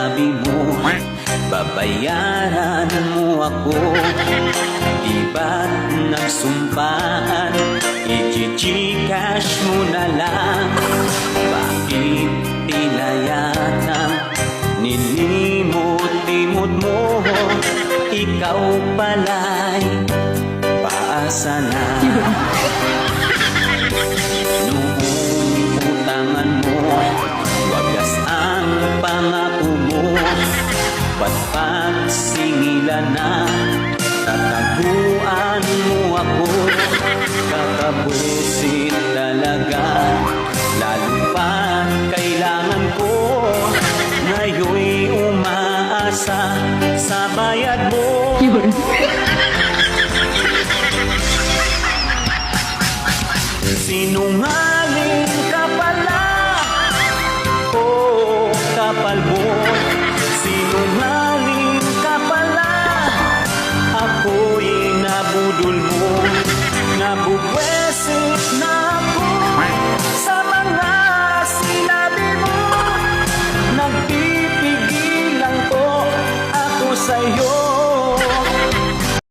sinabi mo, babayaran mo ako. Di ba't nagsumpaan, i-gcash mo na lang? Bakit tila yata nilimot-limot mo? Ikaw pala'y paasa na. Noong utangan mo, wagas ang pangako mo. Ba't pagsingilan na tataguan mo ako? Kakabusit talaga, lalo pa kailangan ko. Ngayon'y umaasa sa bayad mo. Sinungaling ka pala, oh kapal mo. Sinungaling ka pala, ako'y nabudol mo. Nabubwesit na ako sa mga sinabi mo. Nagpipigil lang po ako sa'yo.